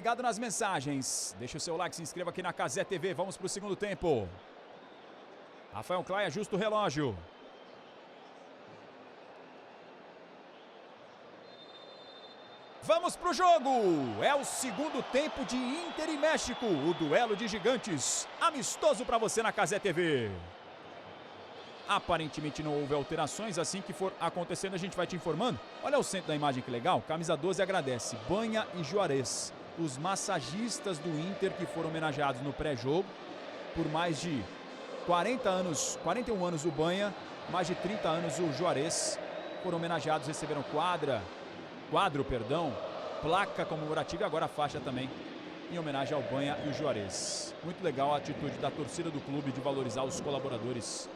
ligado nas mensagens. Deixa o seu like, se inscreva aqui na Cazé TV. Vamos para o segundo tempo. Rafael Klein ajusta o relógio. Vamos pro jogo! É o segundo tempo de Inter e México, o duelo de gigantes. Amistoso para você na Cazé TV. Aparentemente não houve alterações, assim que for acontecendo a gente vai te informando. Olha o centro da imagem que legal, camisa 12 agradece, Banha e Juarez, os massagistas do Inter que foram homenageados no pré-jogo. Por mais de 41 anos o Banha, mais de 30 anos o Juarez, foram homenageados, receberam quadro, placa comemorativa e agora a faixa também em homenagem ao Banha e o Juarez. Muito legal a atitude da torcida do clube de valorizar os colaboradores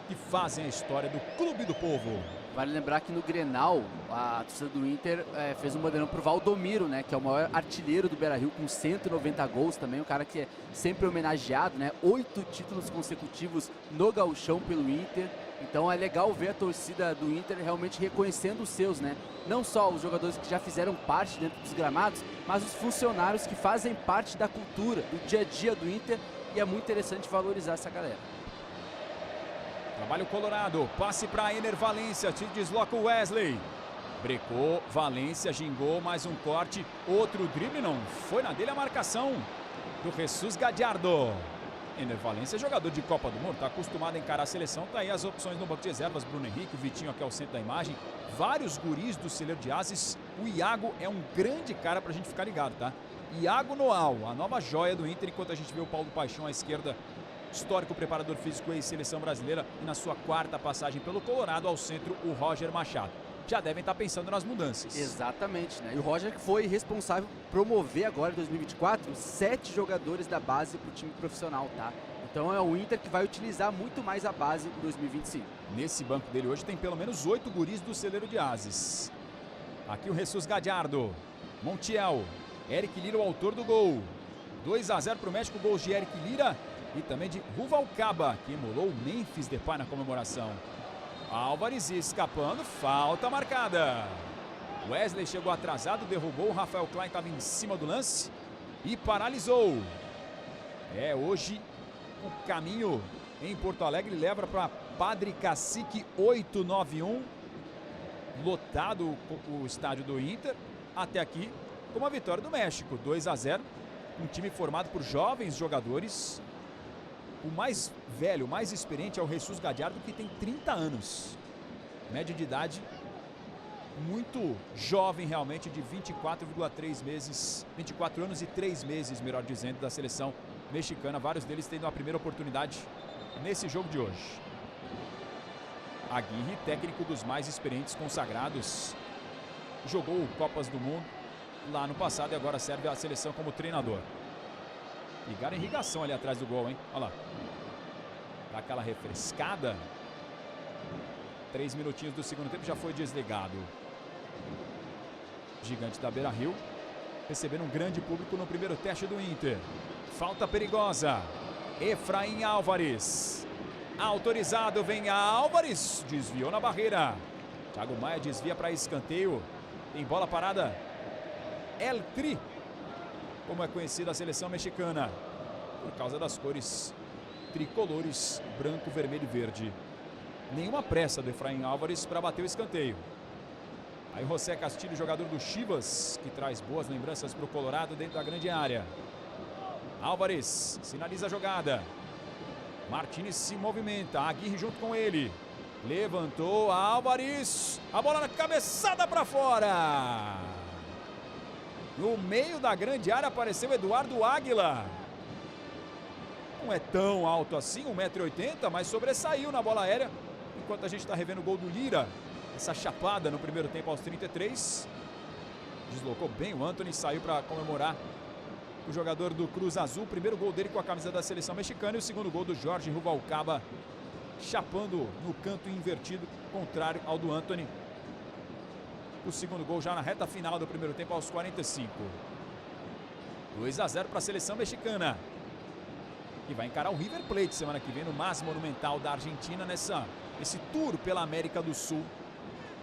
que fazem a história do Clube do Povo. Vale lembrar que no Grenal, a torcida do Inter fez um bandeirão pro Valdomiro, né, que é o maior artilheiro do Beira-Rio, com 190 gols também, um cara que é sempre homenageado, né, 8 títulos consecutivos no gauchão pelo Inter. Então é legal ver a torcida do Inter realmente reconhecendo os seus, né? Não só os jogadores que já fizeram parte dentro dos gramados, mas os funcionários que fazem parte da cultura, do dia a dia do Inter, e é muito interessante valorizar essa galera. Trabalho colorado, passe para Ener Valência, te desloca o Wesley. Brecou, Valência, gingou, mais um corte, outro drible, não foi na dele a marcação do Jesus Gadiardo. Ener Valência é jogador de Copa do Mundo, está acostumado a encarar a seleção, tá aí as opções no banco de reservas, Bruno Henrique, o Vitinho aqui ao centro da imagem, vários guris do celeiro de Ases, o Iago é um grande cara pra gente ficar ligado, tá? Iago Noal, a nova joia do Inter, enquanto a gente vê o Paulo Paixão à esquerda, histórico preparador físico e seleção brasileira, e na sua quarta passagem pelo Colorado, ao centro, o Roger Machado. Já devem estar pensando nas mudanças. Exatamente, né? E o Roger que foi responsável por promover agora em 2024 7 jogadores da base para o time profissional, tá? Então é o Inter que vai utilizar muito mais a base em 2025. Nesse banco dele hoje tem pelo menos 8 guris do celeiro de Ases. Aqui o Jesus Gadiardo, Montiel, Eric Lira o autor do gol. 2-0 para o México, gols de Eric Lira e também de Ruvalcaba, que emulou o Memphis Depay na comemoração. Álvares escapando, falta marcada. Wesley chegou atrasado, derrubou, o Rafael Klein estava em cima do lance e paralisou. Hoje o caminho em Porto Alegre leva para Padre Cacique 891, lotado o estádio do Inter, até aqui com uma vitória do México, 2-0, um time formado por jovens jogadores. O mais velho, o mais experiente é o Jesus Gadiardo, que tem 30 anos. Média de idade muito jovem realmente, de 24,3 meses, 24 anos e 3 meses, melhor dizendo, da seleção mexicana. Vários deles tendo a primeira oportunidade nesse jogo de hoje. Aguirre, técnico dos mais experientes consagrados, jogou Copas do Mundo lá no passado e agora serve à seleção como treinador. Ligaram a irrigação ali atrás do gol, hein? Olha lá. Dá aquela refrescada. 3 minutinhos do segundo tempo, já foi desligado. Gigante da Beira-Rio recebendo um grande público no primeiro teste do Inter. Falta perigosa. Efraim Álvares. Autorizado, vem Álvares. Desviou na barreira. Thiago Maia desvia para escanteio. Tem bola parada. El Tri, como é conhecida a seleção mexicana, por causa das cores tricolores, branco, vermelho e verde. Nenhuma pressa do Efraim Álvares para bater o escanteio. Aí José Castilho, jogador do Chivas, que traz boas lembranças para o Colorado dentro da grande área. Álvares sinaliza a jogada. Martínez se movimenta, Aguirre junto com ele. Levantou Álvares, a bola na cabeçada para fora. No meio da grande área apareceu Eduardo Águila. Não é tão alto assim, 1,80 m, mas sobressaiu na bola aérea. Enquanto a gente está revendo o gol do Lira, essa chapada no primeiro tempo aos 33. Deslocou bem o Antony, saiu para comemorar o jogador do Cruz Azul. Primeiro gol dele com a camisa da seleção mexicana e o segundo gol do Jorge Ruvalcaba, chapando no canto invertido, contrário ao do Antony. O segundo gol já na reta final do primeiro tempo aos 45. 2-0 para a seleção mexicana, que vai encarar o River Plate semana que vem no Más Monumental da Argentina, nesse tour pela América do Sul,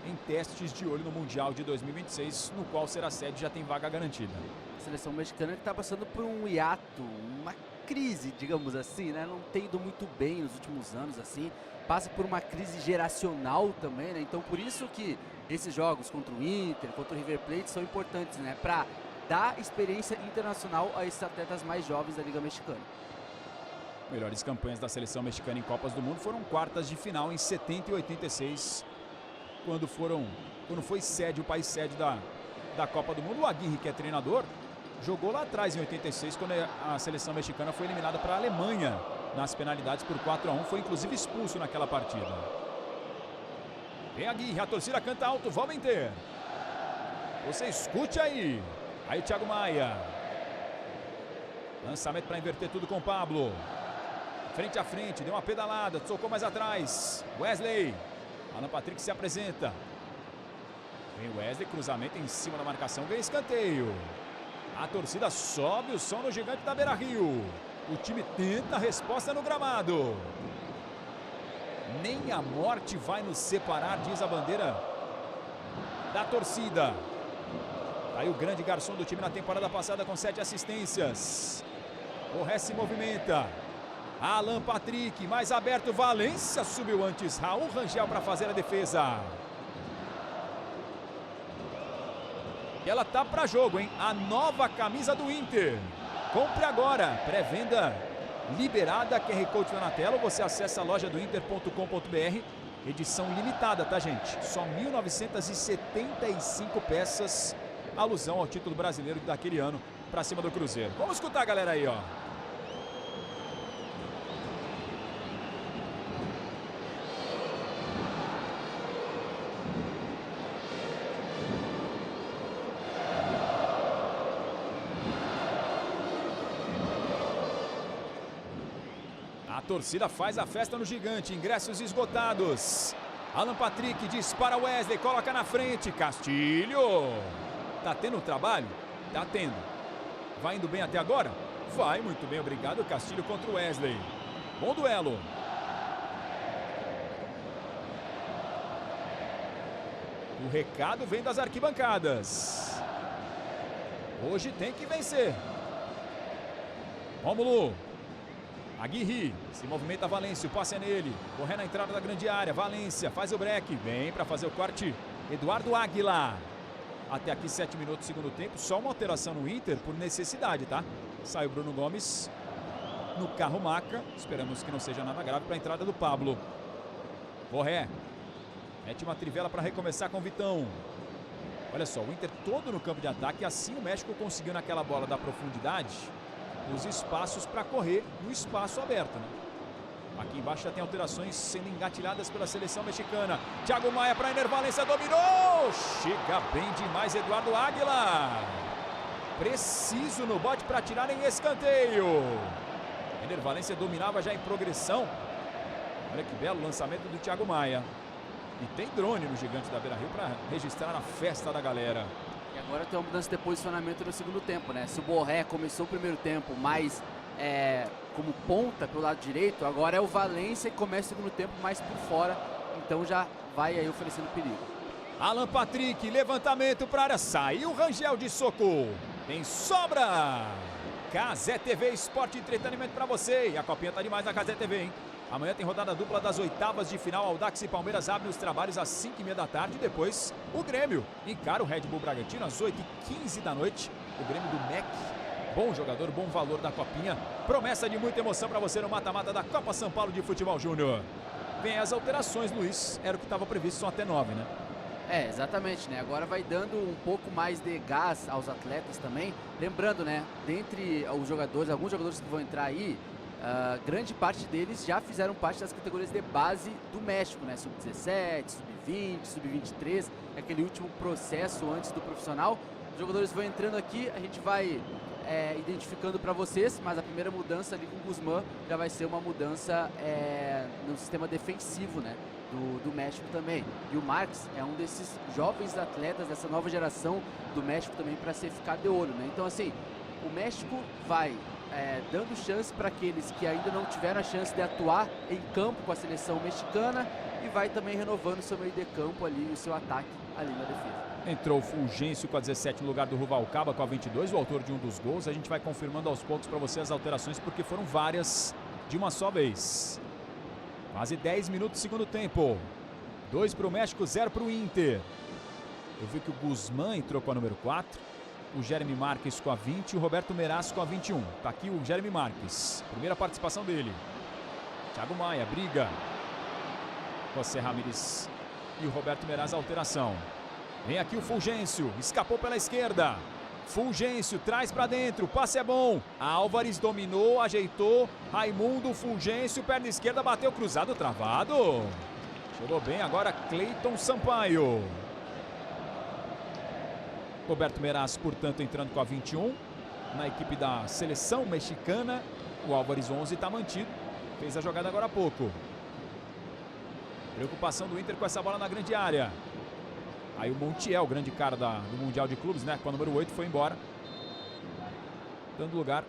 em testes de olho no Mundial de 2026, no qual será sede, já tem vaga garantida. A seleção mexicana que está passando por um hiato, uma crise, digamos assim, né? Não tem ido muito bem nos últimos anos, assim. Passa por uma crise geracional também, né? Então, por isso que esses jogos contra o Inter, contra o River Plate são importantes, né? Para dar experiência internacional a esses atletas mais jovens da Liga Mexicana. Melhores campanhas da seleção mexicana em Copas do Mundo foram quartas de final em 70 e 86, quando foi sede, o país sede da Copa do Mundo. O Aguirre, que é treinador, jogou lá atrás em 86, quando a seleção mexicana foi eliminada para a Alemanha nas penalidades por 4-1, foi inclusive expulso naquela partida. Vem Aguirre, a torcida canta alto, vamos Inter. Você escute aí. Aí o Thiago Maia. Lançamento para inverter tudo com o Pablo. Frente a frente, deu uma pedalada, tocou mais atrás. Wesley. Alan Patrick se apresenta. Vem Wesley, cruzamento em cima da marcação, ganha escanteio. A torcida sobe o som no gigante da Beira-Rio. O time tenta a resposta no gramado. Nem a morte vai nos separar, diz a bandeira da torcida. Tá aí o grande garçom do time na temporada passada com 7 assistências. Borré se movimenta. Alan Patrick, mais aberto, Valência subiu antes. Raul Rangel para fazer a defesa. E ela tá para jogo, hein? A nova camisa do Inter. Compre agora. Pré-venda liberada. QR Code na tela. Você acessa a loja do Inter.com.br. Edição limitada, tá, gente? Só 1.975 peças. Alusão ao título brasileiro daquele ano para cima do Cruzeiro. Vamos escutar a galera aí, ó. A torcida faz a festa no gigante, ingressos esgotados. Alan Patrick dispara Wesley, coloca na frente, Castilho. Tá tendo trabalho? Tá tendo. Vai indo bem até agora? Vai, muito bem, obrigado. Castilho contra o Wesley. Bom duelo. O recado vem das arquibancadas. Hoje tem que vencer. Rômulo. Aguirre, se movimenta Valência, o passe é nele. Correndo na entrada da grande área, Valência faz o break, vem para fazer o corte. Eduardo Águila. Até aqui 7 minutos do segundo tempo, só uma alteração no Inter por necessidade, tá? Sai o Bruno Gomes no carro maca, esperamos que não seja nada grave para a entrada do Pablo. Borré, mete uma trivela para recomeçar com o Vitão. Olha só, o Inter todo no campo de ataque, assim o México conseguiu naquela bola da profundidade os espaços para correr no espaço aberto, né? Aqui embaixo já tem alterações sendo engatilhadas pela seleção mexicana. Thiago Maia para Ener Valencia, dominou! Chega bem demais Eduardo Águila. Preciso no bote para tirar em escanteio. Ener Valencia dominava já em progressão. Olha que belo lançamento do Thiago Maia. E tem drone no gigante da Beira-Rio para registrar a festa da galera. E agora tem uma mudança de posicionamento no segundo tempo, né? Se o Borré começou o primeiro tempo mais como ponta pelo lado direito, agora é o Valência que começa o segundo tempo mais por fora. Então já vai aí oferecendo perigo. Alan Patrick, levantamento para a área. Saiu o Rangel de soco. Tem sobra. Cazé TV, esporte e entretenimento para você. E a copinha tá demais na Cazé TV, hein? Amanhã tem rodada dupla das oitavas de final. Audax e Palmeiras abrem os trabalhos às 5h30 da tarde. Depois, o Grêmio encara o Red Bull Bragantino às 8h15 da noite. O Grêmio do MEC. Bom jogador, bom valor da copinha. Promessa de muita emoção para você no mata-mata da Copa São Paulo de Futebol Júnior. Vem as alterações, Luiz. Era o que estava previsto, são até 9, né? Exatamente, né? Agora vai dando um pouco mais de gás aos atletas também. Lembrando, né? Dentre os jogadores, alguns jogadores que vão entrar aí, grande parte deles já fizeram parte das categorias de base do México, né? Sub-17, Sub-20, Sub-23, aquele último processo antes do profissional. Os jogadores vão entrando aqui, a gente vai identificando para vocês, mas a primeira mudança ali com o Guzmán já vai ser uma mudança no sistema defensivo, né? Do México também. E o Marques é um desses jovens atletas dessa nova geração do México também para se ficar de olho, né? Então assim, o México vai dando chance para aqueles que ainda não tiveram a chance de atuar em campo com a seleção mexicana e vai também renovando seu meio de campo ali, o seu ataque ali na defesa. Entrou o Fulgêncio com a 17 no lugar do Ruvalcaba com a 22, o autor de um dos gols. A gente vai confirmando aos poucos para você as alterações, porque foram várias de uma só vez. Quase 10 minutos do segundo tempo. 2 para o México, 0 para o Inter. Eu vi que o Guzmán entrou com a número 4, o Jeremy Marques com a 20 e o Roberto Meraz com a 21. Tá aqui o Jeremy Marques, primeira participação dele. Thiago Maia, briga. José Ramírez e o Roberto Meraz, alteração. Vem aqui o Fulgêncio, escapou pela esquerda. Fulgêncio traz para dentro, o passe é bom. Álvares dominou, ajeitou. Raimundo, Fulgêncio, perna esquerda, bateu cruzado, travado. Chegou bem agora Cleiton Sampaio. Roberto Meraz, portanto, entrando com a 21 na equipe da seleção mexicana. O Álvares 11 está mantido. Fez a jogada agora há pouco. Preocupação do Inter com essa bola na grande área. Aí o Montiel, grande cara do Mundial de Clubes, né? Com a número 8, foi embora. Dando lugar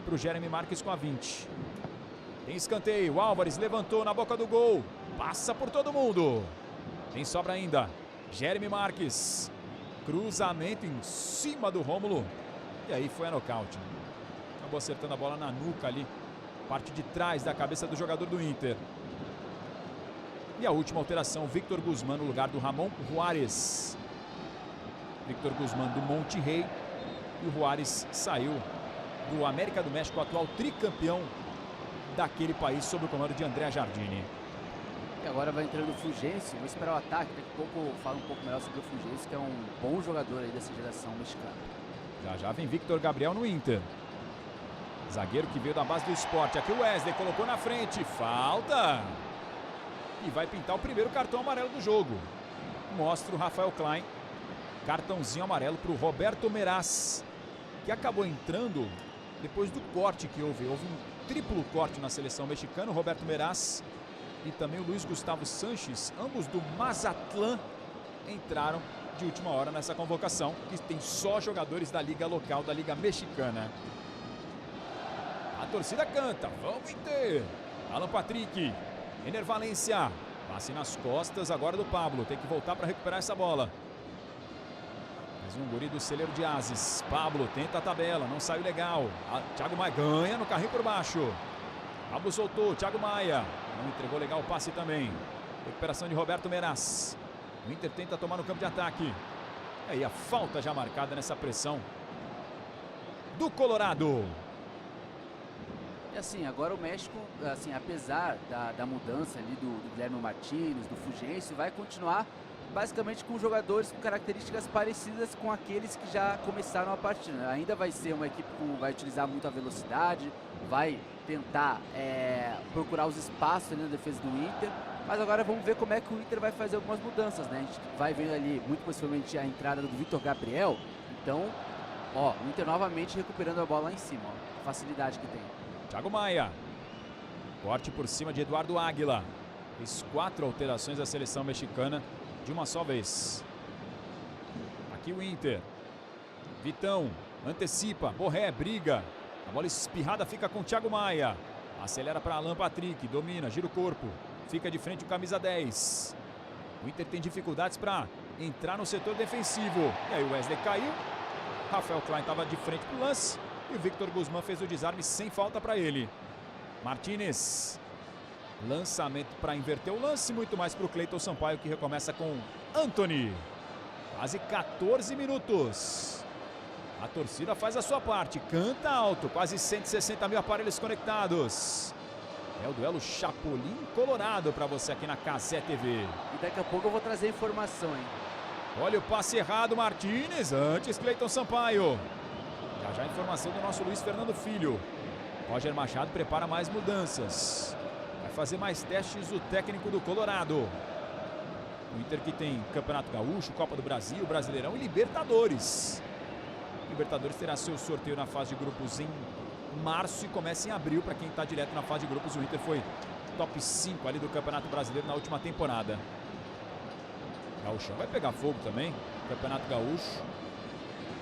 para o Jeremy Marques com a 20. Tem escanteio. O Álvares levantou na boca do gol. Passa por todo mundo. Tem sobra ainda. Jeremy Marques. Cruzamento em cima do Rômulo. E aí foi a nocaute. Acabou acertando a bola na nuca ali. Parte de trás da cabeça do jogador do Inter. E a última alteração, Victor Guzmán no lugar do Ramon Juárez. Victor Guzmán do Monterrey. E o Juárez saiu do América do México, atual tricampeão daquele país, sob o comando de André Jardine. E agora vai entrando o Fulgêncio. Vou esperar o ataque. Daqui a pouco eu falo um pouco melhor sobre o Fulgêncio, que é um bom jogador aí dessa geração mexicana. Já vem Victor Gabriel no Inter. Zagueiro que veio da base do Sport. Aqui o Wesley colocou na frente. Falta! E vai pintar o primeiro cartão amarelo do jogo. Mostra o Rafael Klein. Cartãozinho amarelo para o Roberto Meraz, que acabou entrando depois do corte que houve. Houve um triplo corte na seleção mexicana. O Roberto Meraz e também o Luiz Gustavo Sanches, ambos do Mazatlán, entraram de última hora nessa convocação, que tem só jogadores da liga local, da liga mexicana. A torcida canta, vamos Inter! Alan Patrick. Ener Valencia, passe nas costas agora do Pablo, tem que voltar para recuperar essa bola. Mais um guri do celeiro de Ases. Pablo tenta a tabela, não saiu legal. Thiago Maia ganha no carrinho por baixo. Pablo soltou, Thiago Maia, não entregou legal o passe também. Recuperação de Roberto Meraz. O Inter tenta tomar no campo de ataque. E aí a falta já marcada nessa pressão do Colorado. E assim, agora o México, assim, apesar da mudança ali do Guilherme Martínez, do Fulgêncio, vai continuar basicamente com jogadores com características parecidas com aqueles que já começaram a partida. Ainda vai ser uma equipe que vai utilizar muito a velocidade, vai tentar procurar os espaços ali na defesa do Inter, mas agora vamos ver como é que o Inter vai fazer algumas mudanças, né? A gente vai vendo ali, muito possivelmente, a entrada do Victor Gabriel. Então, ó, o Inter novamente recuperando a bola lá em cima, ó, a facilidade que tem. Thiago Maia. Corte por cima de Eduardo Águila. Fez 4 alterações da seleção mexicana de uma só vez. Aqui o Inter. Vitão antecipa. Borré briga. A bola espirrada fica com Thiago Maia. Acelera para Alan Patrick. Domina, gira o corpo. Fica de frente o camisa 10. O Inter tem dificuldades para entrar no setor defensivo. E aí o Wesley caiu. Rafael Klein estava de frente para o lance. E o Victor Guzmán fez o desarme sem falta para ele. Martínez. Lançamento para inverter o lance. Muito mais para o Cleiton Sampaio, que recomeça com Antony. Quase 14 minutos. A torcida faz a sua parte. Canta alto. Quase 160 mil aparelhos conectados. É o duelo Chapolin Colorado para você aqui na Cazé TV. E daqui a pouco eu vou trazer informação, hein? Olha o passe errado, Martínez. Antes, Cleiton Sampaio. Já a informação do nosso Luiz Fernando Filho. Roger Machado prepara mais mudanças. Vai fazer mais testes o técnico do Colorado. O Inter que tem Campeonato Gaúcho, Copa do Brasil, Brasileirão e Libertadores. Libertadores terá seu sorteio na fase de grupos em março e começa em abril para quem está direto na fase de grupos. O Inter foi top 5 ali do Campeonato Brasileiro na última temporada. Gaúchão vai pegar fogo também. Campeonato Gaúcho.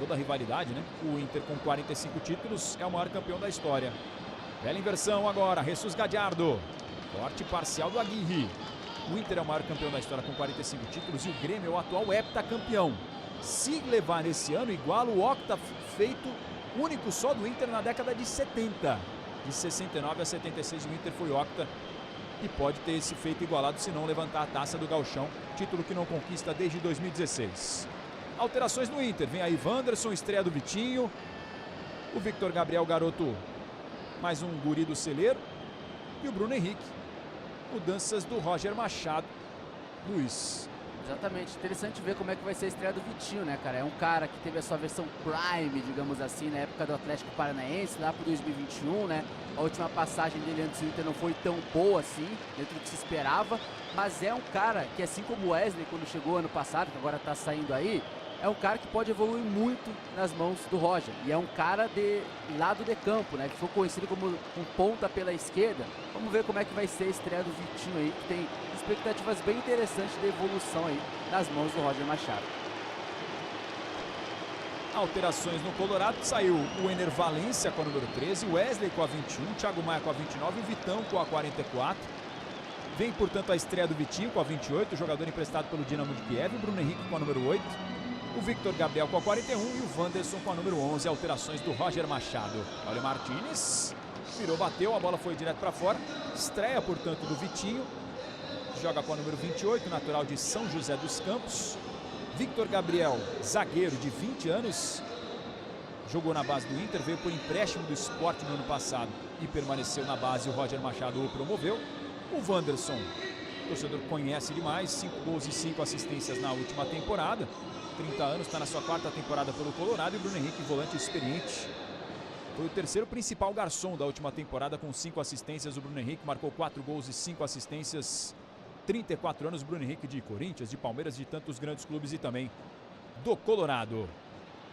toda a rivalidade, né? O Inter com 45 títulos é o maior campeão da história. Bela inversão agora, Jesus Gadiardo. Corte parcial do Aguirre. O Inter é o maior campeão da história com 45 títulos e o Grêmio é o atual heptacampeão. Se levar nesse ano, iguala o octa feito único só do Inter na década de 70. De 69 a 76 o Inter foi octa e pode ter esse feito igualado se não levantar a taça do Gauchão, título que não conquista desde 2016. Alterações no Inter, vem aí Wanderson, estreia do Vitinho, o Victor Gabriel, garoto, mais um guri do celeiro, e o Bruno Henrique. Mudanças do Roger Machado. Luiz. Exatamente, interessante ver como é que vai ser a estreia do Vitinho, né, cara? É um cara que teve a sua versão prime, digamos assim, na época do Atlético Paranaense, lá pro 2021, né? A última passagem dele antes do Inter não foi tão boa assim, dentro do que se esperava, mas é um cara que, assim como o Wesley, quando chegou ano passado, que agora tá saindo aí, é um cara que pode evoluir muito nas mãos do Roger. E é um cara de lado de campo, né? Que foi conhecido como um ponta pela esquerda. Vamos ver como é que vai ser a estreia do Vitinho aí, que tem expectativas bem interessantes de evolução aí nas mãos do Roger Machado. Alterações no Colorado, saiu o Ener Valencia com a número 13, o Wesley com a 21, Thiago Maia com a 29 e o Vitão com a 44. Vem, portanto, a estreia do Vitinho com a 28, jogador emprestado pelo Dinamo de Kiev, o Bruno Henrique com a número 8, o Victor Gabriel com a 41 e o Wanderson com a número 11. Alterações do Roger Machado. Olha o Martínez, virou, bateu, a bola foi direto para fora. Estreia, portanto, do Vitinho. Joga com a número 28, natural de São José dos Campos. Victor Gabriel, zagueiro de 20 anos. Jogou na base do Inter, veio por empréstimo do Sport no ano passado e permaneceu na base. O Roger Machado o promoveu. O Wanderson, o torcedor conhece demais, 5 gols e 5 assistências na última temporada. 30 anos, está na sua 4ª temporada pelo Colorado. E o Bruno Henrique, volante experiente. Foi o terceiro principal garçom da última temporada com 5 assistências. O Bruno Henrique marcou 4 gols e 5 assistências. 34 anos, Bruno Henrique, de Corinthians, de Palmeiras, de tantos grandes clubes e também do Colorado.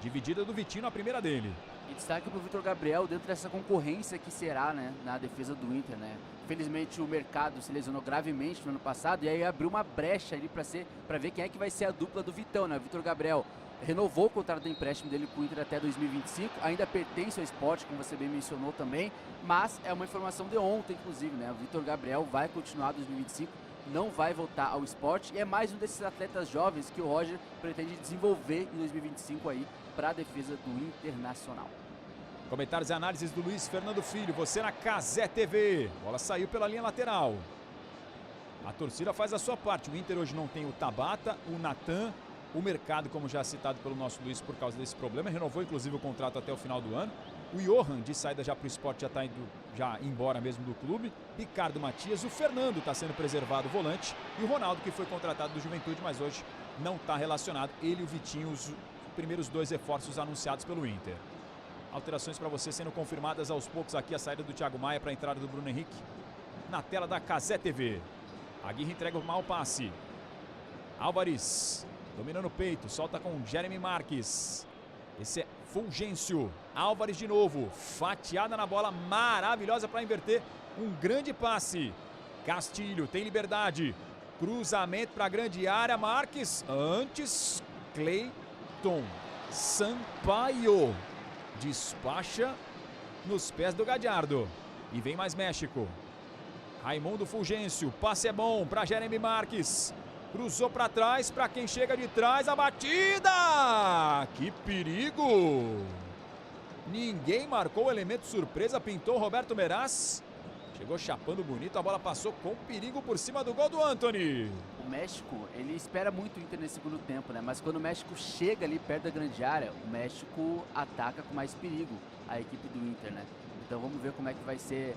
Dividida do Vitinho na primeira dele. E destaque para o Victor Gabriel dentro dessa concorrência que será, né, na defesa do Inter, né? Infelizmente o mercado se lesionou gravemente no ano passado e aí abriu uma brecha ali para ver quem é que vai ser a dupla do Vitão, né? O Victor Gabriel renovou o contrato de empréstimo dele com o Inter até 2025, ainda pertence ao Sport, como você bem mencionou também, mas é uma informação de ontem, inclusive, né? O Victor Gabriel vai continuar 2025, não vai voltar ao Sport e é mais um desses atletas jovens que o Roger pretende desenvolver em 2025 aí para a defesa do Internacional. Comentários e análises do Luiz Fernando Filho, você na Cazé TV. A bola saiu pela linha lateral. A torcida faz a sua parte. O Inter hoje não tem o Tabata, o Natan, o Mercado, como já citado pelo nosso Luiz por causa desse problema. Renovou inclusive o contrato até o final do ano. O Johan, de saída já para o Sport, já está indo embora mesmo do clube. Ricardo Matias, o Fernando está sendo preservado, volante. E o Ronaldo, que foi contratado do Juventude, mas hoje não está relacionado. Ele e o Vitinho, os primeiros 2 reforços anunciados pelo Inter. Alterações para você sendo confirmadas aos poucos aqui. A saída do Thiago Maia para a entrada do Bruno Henrique. Na tela da Cazé TV. Aguirre entrega o mau passe. Álvares domina no peito, solta com Jeremy Marques. Esse é Fulgêncio. Álvares de novo, fatiada na bola, maravilhosa para inverter. Um grande passe. Castilho tem liberdade. Cruzamento para a grande área. Marques. Antes, Cleiton Sampaio despacha nos pés do Gadiardo. E vem mais México. Raimundo Fulgêncio. Passe é bom para Jeremy Marques. Cruzou para trás, para quem chega de trás, a batida! Que perigo! Ninguém marcou o elemento surpresa, pintou o Roberto Meraz. Chegou chapando bonito, a bola passou com perigo por cima do gol do Antony. O México, ele espera muito o Inter nesse segundo tempo, né? Mas quando o México chega ali perto da grande área, o México ataca com mais perigo a equipe do Inter, né? Então vamos ver como é que vai ser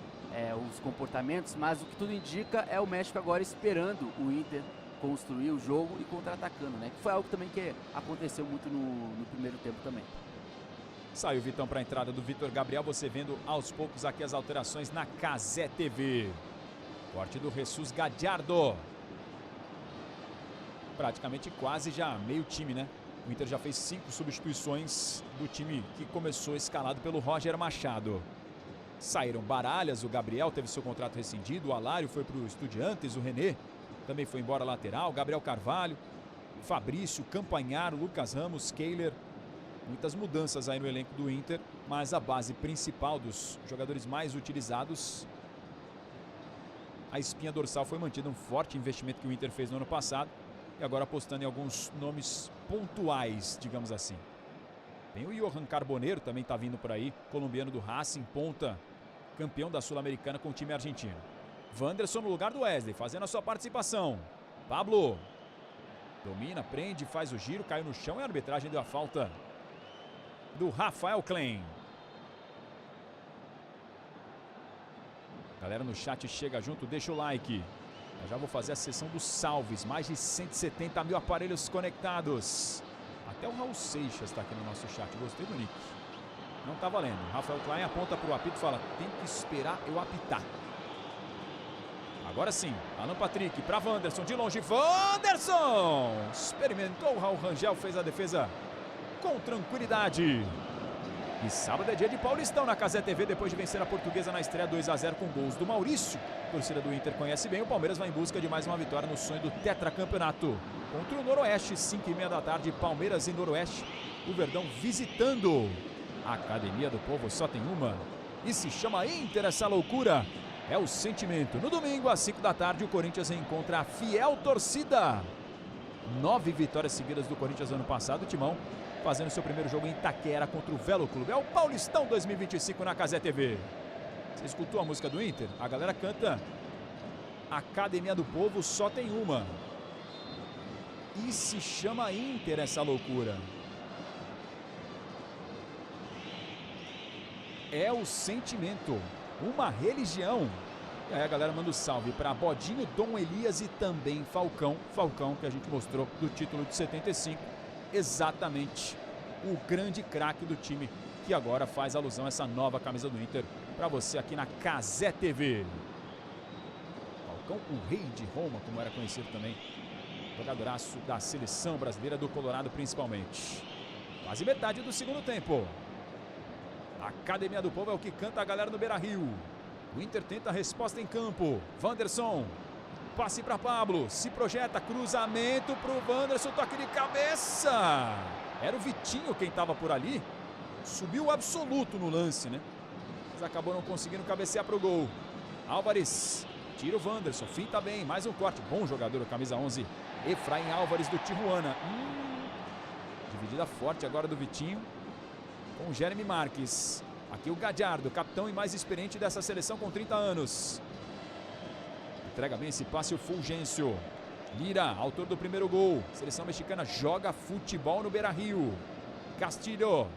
os comportamentos, mas o que tudo indica é o México agora esperando o Inter construir o jogo e contra-atacando, né? Que foi algo também que aconteceu muito no primeiro tempo também. Saiu o Vitão para a entrada do Victor Gabriel, você vendo aos poucos aqui as alterações na Cazé TV. Corte do Jesus Gadiardo. Praticamente quase já meio time, né? O Inter já fez 5 substituições do time que começou escalado pelo Roger Machado. Saíram Baralhas, o Gabriel teve seu contrato rescindido, o Alário foi para o Estudiantes, o René também foi embora lateral, Gabriel Carvalho, Fabrício, Campanharo, Lucas Ramos, Kehler, Muitas mudanças aí no elenco do Inter, mas a base principal dos jogadores mais utilizados, a espinha dorsal foi mantida, um forte investimento que o Inter fez no ano passado e agora apostando em alguns nomes pontuais, digamos assim. Tem o Johan Carboneiro, também está vindo por aí, colombiano do Racing, ponta, campeão da Sul-Americana com o time argentino. Wanderson no lugar do Wesley, fazendo a sua participação. Pablo domina, prende, faz o giro, caiu no chão e a arbitragem deu a falta do Rafael Klein. Galera no chat chega junto, deixa o like. Eu já vou fazer a sessão dos salves. Mais de 170 mil aparelhos conectados. Até o Raul Seixas está aqui no nosso chat. Gostei do nick. Não tá valendo. Rafael Klein aponta para o apito e fala: tem que esperar eu apitar. Agora sim. Alan Patrick para Wanderson de longe. Wanderson! Experimentou o Raul Rangel, fez a defesa com tranquilidade. E sábado é dia de Paulistão na Cazé TV, depois de vencer a Portuguesa na estreia 2-0 com gols do Maurício. A torcida do Inter conhece bem, o Palmeiras vai em busca de mais uma vitória no sonho do tetracampeonato. Contra o Noroeste, 5h30 da tarde, Palmeiras e Noroeste. O Verdão visitando a Academia do Povo, só tem uma. E se chama Inter essa loucura. É o sentimento. No domingo, às 5 da tarde, o Corinthians encontra a fiel torcida. 9 vitórias seguidas do Corinthians ano passado, o Timão fazendo seu primeiro jogo em Itaquera contra o Velo Clube. É o Paulistão 2025 na Cazé TV. Você escutou a música do Inter? A galera canta Academia do Povo, só tem uma. E se chama Inter essa loucura. É o sentimento, uma religião. E aí a galera manda um salve para Bodinho, Dom Elias e também Falcão. Falcão que a gente mostrou do título de 75. Exatamente o grande craque do time, que agora faz alusão a essa nova camisa do Inter para você aqui na Cazé TV. Falcão, o rei de Roma, como era conhecido também, jogadoraço da seleção brasileira, do Colorado principalmente. Quase metade do segundo tempo. Academia do Povo é o que canta a galera no Beira-Rio. O Inter tenta a resposta em campo. Wanderson. Passe para Pablo, se projeta, cruzamento para o Wanderson, toque de cabeça. Era o Vitinho quem estava por ali. Subiu absoluto no lance, né? Mas acabou não conseguindo cabecear para o gol. Álvares, tira o Wanderson, finta bem, mais um corte. Bom jogador, camisa 11, Efraim Álvares do Tijuana. Dividida forte agora do Vitinho com o Jeremy Marques. Aqui o Gadiardo, capitão e mais experiente dessa seleção com 30 anos. Entrega bem esse passe o Fulgêncio. Lira, autor do primeiro gol. Seleção mexicana joga futebol no Beira-Rio. Castilho.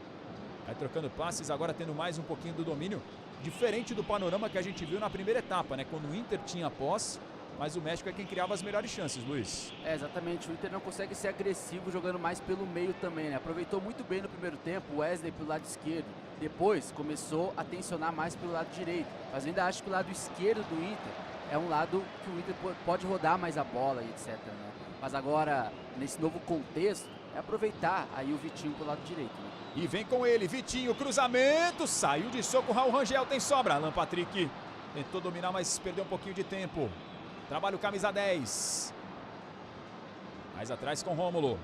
Vai trocando passes, agora tendo mais um pouquinho do domínio. Diferente do panorama que a gente viu na primeira etapa, né? Quando o Inter tinha a posse, mas o México é quem criava as melhores chances, Luiz. É, exatamente. O Inter não consegue ser agressivo jogando mais pelo meio também, né? Aproveitou muito bem no primeiro tempo o Wesley pelo lado esquerdo. Depois começou a tensionar mais pelo lado direito. Mas eu ainda acho que o lado esquerdo do Inter é um lado que o Inter pode rodar mais a bola e etc, né? Mas agora, nesse novo contexto, é aproveitar aí o Vitinho pro lado direito, né? E vem com ele, Vitinho, cruzamento, saiu de soco, Raul Rangel tem sobra. Alan Patrick tentou dominar, mas perdeu um pouquinho de tempo. Trabalha o camisa 10. Mais atrás com Rômulo.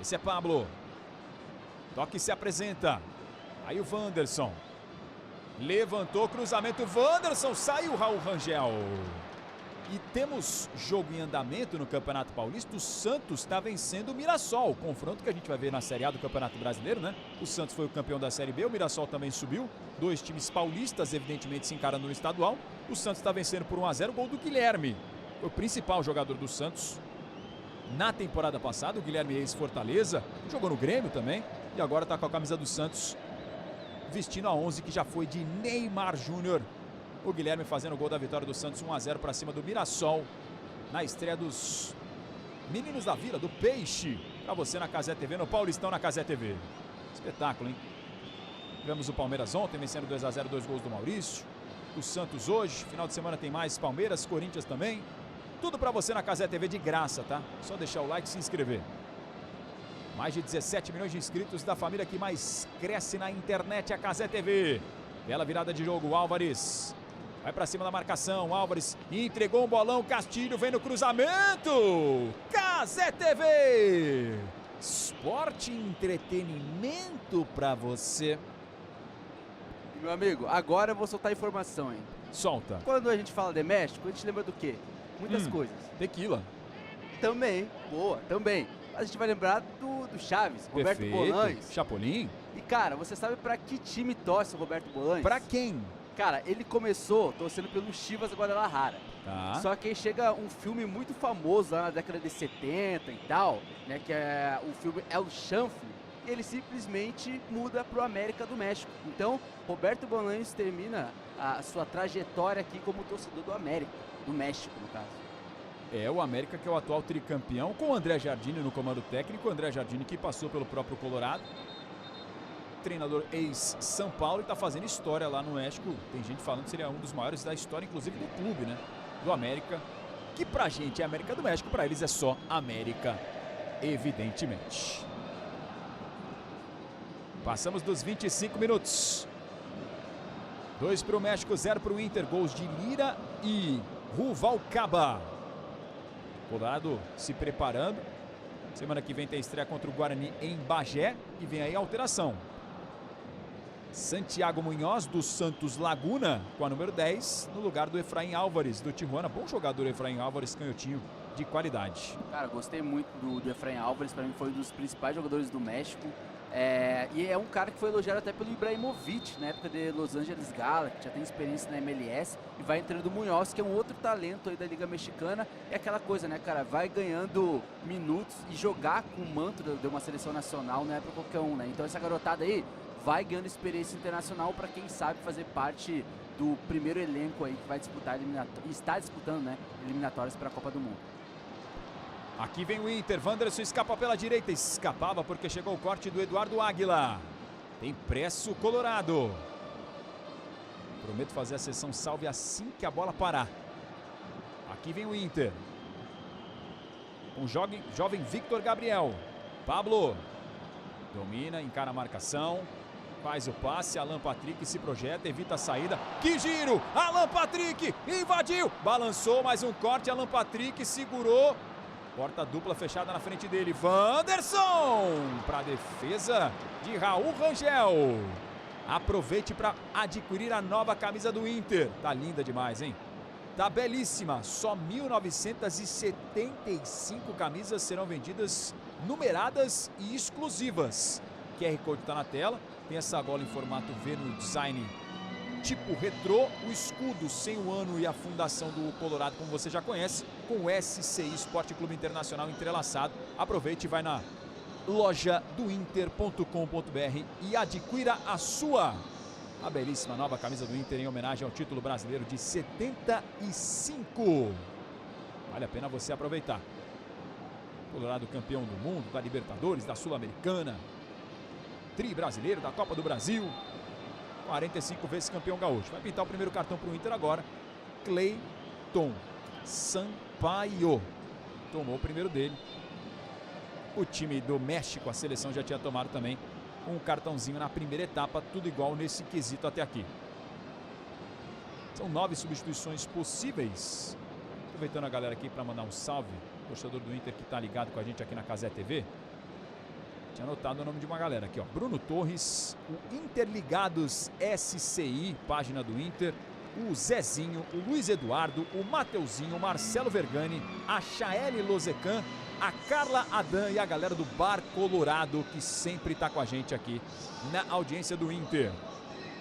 Esse é Pablo. Toque se apresenta. Aí o Wanderson. Levantou, cruzamento, Wanderson, saiu Raul Rangel. E temos jogo em andamento no Campeonato Paulista. O Santos está vencendo o Mirassol. O confronto que a gente vai ver na Série A do Campeonato Brasileiro, né? O Santos foi o campeão da Série B, o Mirassol também subiu. Dois times paulistas, evidentemente, se encarando no estadual. O Santos está vencendo por 1-0, o gol do Guilherme. Foi o principal jogador do Santos na temporada passada. O Guilherme ex-Fortaleza, jogou no Grêmio também. E agora está com a camisa do Santos, vestindo a 11, que já foi de Neymar Júnior. O Guilherme fazendo o gol da vitória do Santos, 1-0 para cima do Mirassol. Na estreia dos meninos da Vila, do Peixe. Para você na Cazé TV, no Paulistão na Cazé TV. Espetáculo, hein? Tivemos o Palmeiras ontem, vencendo 2-0, 2 gols do Maurício. O Santos hoje, final de semana tem mais Palmeiras, Corinthians também. Tudo para você na Cazé TV de graça, tá? Só deixar o like e se inscrever. Mais de 17 milhões de inscritos da família que mais cresce na internet, a Cazé TV. Bela virada de jogo, Álvares. Vai para cima da marcação, Álvares entregou um bolão, Castilho vem no cruzamento. Cazé TV. Esporte e entretenimento pra você. Meu amigo, agora eu vou soltar informação, hein? Solta. Quando a gente fala de México, a gente lembra do quê? Muitas coisas. Tequila. Também, boa, também. Mas a gente vai lembrar do Chaves, Roberto Perfeito. Bolaños. Chapolin. E cara, você sabe pra que time torce o Roberto Bolaños? Pra quem? Cara, ele começou torcendo pelo Chivas Guadalajara. Tá. Só que aí chega um filme muito famoso lá na década de 70 e tal, né? Que é o filme El Chanfle. E ele simplesmente muda pro América do México. Então, Roberto Bolaños termina a sua trajetória aqui como torcedor do América, do México, no caso. É o América, que é o atual tricampeão, com o André Jardine no comando técnico. O André Jardine que passou pelo próprio Colorado. Treinador ex-São Paulo, e está fazendo história lá no México. Tem gente falando que seria um dos maiores da história, inclusive do clube, né? Do América, que pra gente é América do México, pra eles é só América, evidentemente. Passamos dos 25 minutos. 2 para o México, 0 para o Inter. Gols de Lira e Ruvalcaba. Colorado se preparando. Semana que vem tem a estreia contra o Guarani em Bagé. E vem aí a alteração. Santiago Munhoz, do Santos Laguna, com a número 10, no lugar do Efraim Álvares, do Tijuana. Bom jogador, Efraim Álvares, canhotinho de qualidade. Cara, gostei muito do Efraim Álvares. Para mim foi um dos principais jogadores do México. E é um cara que foi elogiado até pelo Ibrahimovic, na época de Los Angeles Galaxy, que já tem experiência na MLS, e vai entrando o Munhoz, que é um outro talento aí da Liga Mexicana. É aquela coisa, né, cara, vai ganhando minutos, e jogar com o manto de uma seleção nacional não é pra qualquer um, né? Então essa garotada aí vai ganhando experiência internacional para quem sabe fazer parte do primeiro elenco aí que vai disputar está disputando, né, eliminatórias para a Copa do Mundo. Aqui vem o Inter, Wanderson escapa pela direita, escapava porque chegou o corte do Eduardo Águila. Tem pressa o Colorado. Prometo fazer a sessão salve assim que a bola parar. Aqui vem o Inter. Um jovem Victor Gabriel. Pablo domina, encara a marcação. Faz o passe, Alan Patrick se projeta, evita a saída. Que giro! Alan Patrick invadiu! Balançou, mais um corte, Alan Patrick segurou. Porta dupla fechada na frente dele. Wanderson para a defesa de Raul Rangel. Aproveite para adquirir a nova camisa do Inter. Tá linda demais, hein? Tá belíssima. Só 1.975 camisas serão vendidas, numeradas e exclusivas. QR Code está na tela. Tem essa gola em formato V no design tipo retrô, o escudo sem o ano e a fundação do Colorado, como você já conhece, com o SCI Esporte Clube Internacional entrelaçado. Aproveite e vai na loja do Inter.com.br e adquira a sua. A belíssima nova camisa do Inter em homenagem ao título brasileiro de 75. Vale a pena você aproveitar. Colorado campeão do mundo, da Libertadores, da Sul-Americana, tri brasileiro, da Copa do Brasil. 45 vezes campeão gaúcho. Vai pintar o primeiro cartão para o Inter agora. Cleiton Sampaio. Tomou o primeiro dele. O time do México, a seleção já tinha tomado também um cartãozinho na primeira etapa. Tudo igual nesse quesito até aqui. São 9 substituições possíveis. Aproveitando a galera aqui para mandar um salve. Torcedor do Inter que está ligado com a gente aqui na Cazé TV. Tinha anotado o nome de uma galera aqui, ó. Bruno Torres, o Interligados SCI, página do Inter, o Zezinho, o Luiz Eduardo, o Mateuzinho, o Marcelo Vergani, a Chaele Lozecan, a Carla Adan e a galera do Bar Colorado, que sempre tá com a gente aqui na audiência do Inter.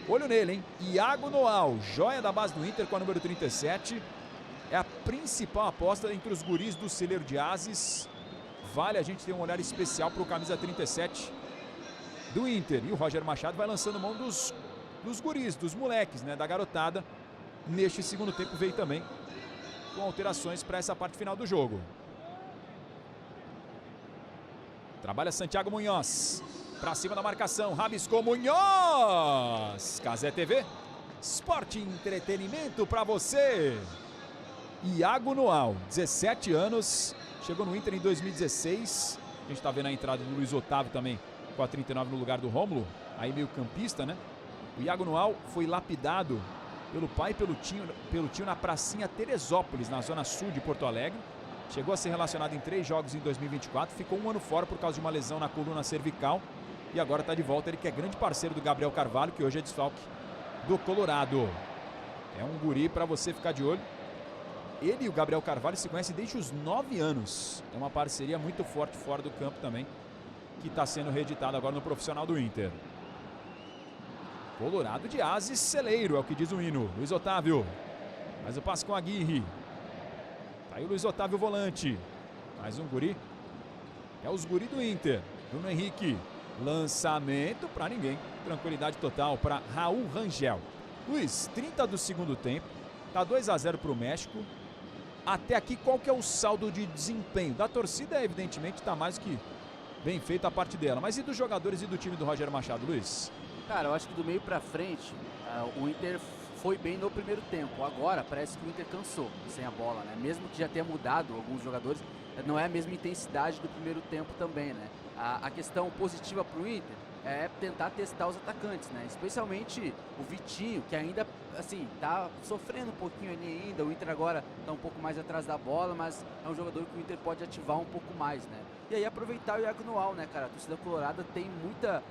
Olho nele, hein? Iago Noal, joia da base do Inter com a número 37. É a principal aposta entre os guris do celeiro de Ases. Vale a gente ter um olhar especial para o camisa 37 do Inter. E o Roger Machado vai lançando mão dos guris, dos moleques, né? Da garotada. Neste segundo tempo veio também com alterações para essa parte final do jogo. Trabalha Santiago Munhoz. Para cima da marcação. Rabiscou Munhoz. Cazé TV. Esporte e entretenimento para você. Iago Noal, 17 anos. Chegou no Inter em 2016. A gente está vendo a entrada do Luiz Otávio também com a 39 no lugar do Rômulo. Aí meio campista, né? O Iago Noal foi lapidado pelo pai e pelo tio na pracinha Teresópolis, na zona sul de Porto Alegre. Chegou a ser relacionado em 3 jogos em 2024, ficou um ano fora por causa de uma lesão na coluna cervical e agora está de volta. Ele que é grande parceiro do Gabriel Carvalho, que hoje é desfalque do Colorado. É um guri para você ficar de olho. Ele e o Gabriel Carvalho se conhecem desde os 9 anos. É uma parceria muito forte fora do campo também, que está sendo reeditada agora no profissional do Inter. Colorado de ases celeiro, é o que diz o hino. Luiz Otávio, faz o passe com a Aguirre. Tá aí o Luiz Otávio, volante. Mais um guri. É os guri do Inter. Bruno Henrique, lançamento para ninguém. Tranquilidade total para Raul Rangel. Luiz, 30 do segundo tempo. Tá 2-0 para o México. Até aqui, qual que é o saldo de desempenho? Da torcida, evidentemente, está mais que bem feita a parte dela. Mas e dos jogadores e do time do Roger Machado, Luiz? Cara, eu acho que do meio pra frente, o Inter foi bem no primeiro tempo. Agora, parece que o Inter cansou sem a bola, né? Mesmo que já tenha mudado alguns jogadores, não é a mesma intensidade do primeiro tempo também, né? A questão positiva pro Inter é tentar testar os atacantes, né? Especialmente o Vitinho, que ainda, assim, tá sofrendo um pouquinho ali ainda. O Inter agora tá um pouco mais atrás da bola, mas é um jogador que o Inter pode ativar um pouco mais, né? E aí aproveitar o Iago Noal, né, cara? A torcida colorada tem muita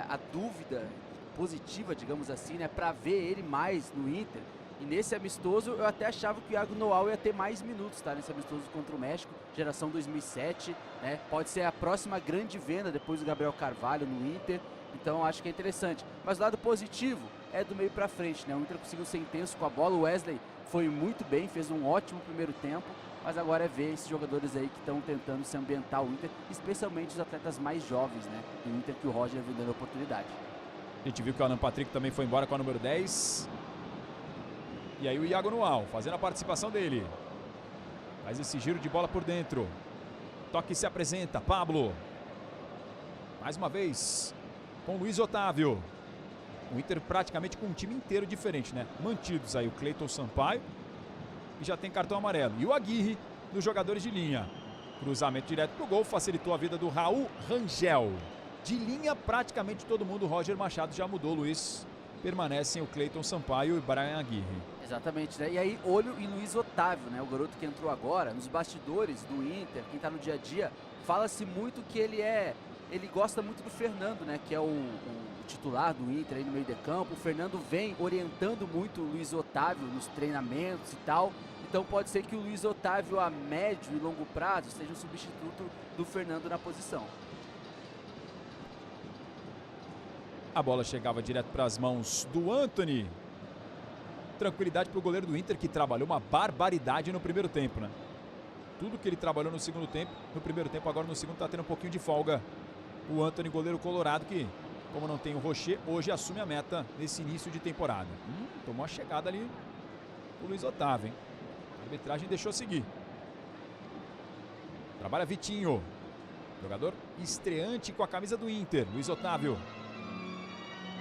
a dúvida positiva, digamos assim, né, para ver ele mais no Inter. E nesse amistoso eu até achava que o Iago Noal ia ter mais minutos, tá? Nesse amistoso contra o México, geração 2007, né? Pode ser a próxima grande venda depois do Gabriel Carvalho no Inter. Então acho que é interessante. Mas o lado positivo é do meio para frente, né? O Inter conseguiu ser intenso com a bola. O Wesley foi muito bem, fez um ótimo primeiro tempo. Mas agora é ver esses jogadores aí que estão tentando se ambientar o Inter, especialmente os atletas mais jovens, né? Do Inter, que o Roger vem dando oportunidade. A gente viu que o Alan Patrick também foi embora com a número 10. E aí o Iago Noal, fazendo a participação dele. Faz esse giro de bola por dentro. Toque se apresenta, Pablo. Mais uma vez, com o Luiz Otávio. O Inter praticamente com um time inteiro diferente, né? Mantidos aí o Cleiton Sampaio. E já tem cartão amarelo. E o Aguirre nos jogadores de linha. Cruzamento direto pro gol, facilitou a vida do Raul Rangel. De linha, praticamente todo mundo. O Roger Machado já mudou, Luiz. Permanecem o Cleiton Sampaio e o Brian Aguirre. Exatamente, né? E aí, olho em Luiz Otávio, né? O garoto que entrou agora, nos bastidores do Inter, quem tá no dia a dia, fala-se muito que ele gosta muito do Fernando, né? Que é o titular do Inter aí no meio de campo. O Fernando vem orientando muito o Luiz Otávio nos treinamentos e tal. Então pode ser que o Luiz Otávio a médio e longo prazo seja um substituto do Fernando na posição. A bola chegava direto para as mãos do Antony. Tranquilidade para o goleiro do Inter, que trabalhou uma barbaridade no primeiro tempo, né? Tudo que ele trabalhou no segundo tempo, no primeiro tempo, agora no segundo está tendo um pouquinho de folga. O Antony, goleiro colorado, que, como não tem o Rocher, hoje assume a meta nesse início de temporada. Tomou a chegada ali o Luiz Otávio, hein? A arbitragem deixou seguir. Trabalha Vitinho. Jogador estreante com a camisa do Inter. Luiz Otávio.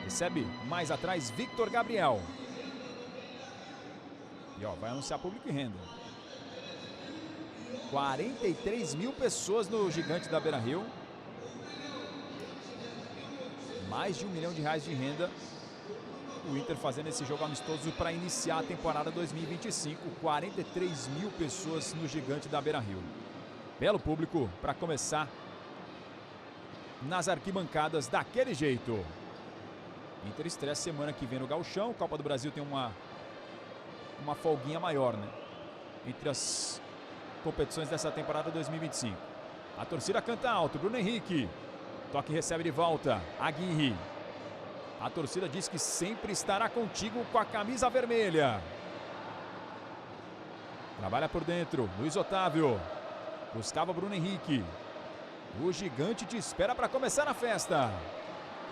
Recebe mais atrás Victor Gabriel. E ó, vai anunciar público e renda. 43 mil pessoas no gigante da Beira-Rio. Mais de R$1 milhão de renda. O Inter fazendo esse jogo amistoso para iniciar a temporada 2025. 43 mil pessoas no gigante da Beira-Rio. Belo público para começar nas arquibancadas daquele jeito. Inter estreia semana que vem no Gauchão. Copa do Brasil tem uma folguinha maior, né? Entre as competições dessa temporada 2025. A torcida canta alto. Bruno Henrique. Toque recebe de volta. Aguirre. A torcida diz que sempre estará contigo com a camisa vermelha. Trabalha por dentro. Luiz Otávio. Buscava Bruno Henrique. O gigante te espera para começar a festa.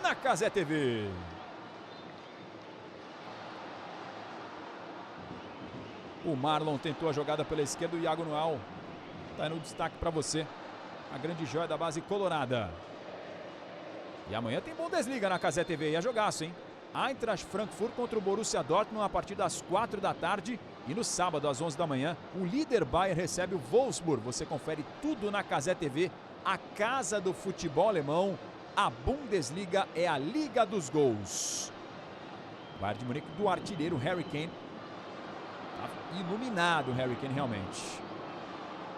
Na Cazé TV. O Marlon tentou a jogada pela esquerda. O Iago Noal está aí no destaque para você. A grande joia da base colorada. E amanhã tem Bundesliga na Cazé TV. E a jogaço, hein? Eintracht Frankfurt contra o Borussia Dortmund a partir das 4 da tarde. E no sábado, às 11 da manhã, o líder Bayern recebe o Wolfsburg. Você confere tudo na Cazé TV. A casa do futebol alemão. A Bundesliga é a Liga dos Gols. Bayern de Munique do artilheiro Harry Kane. Tá iluminado o Harry Kane realmente.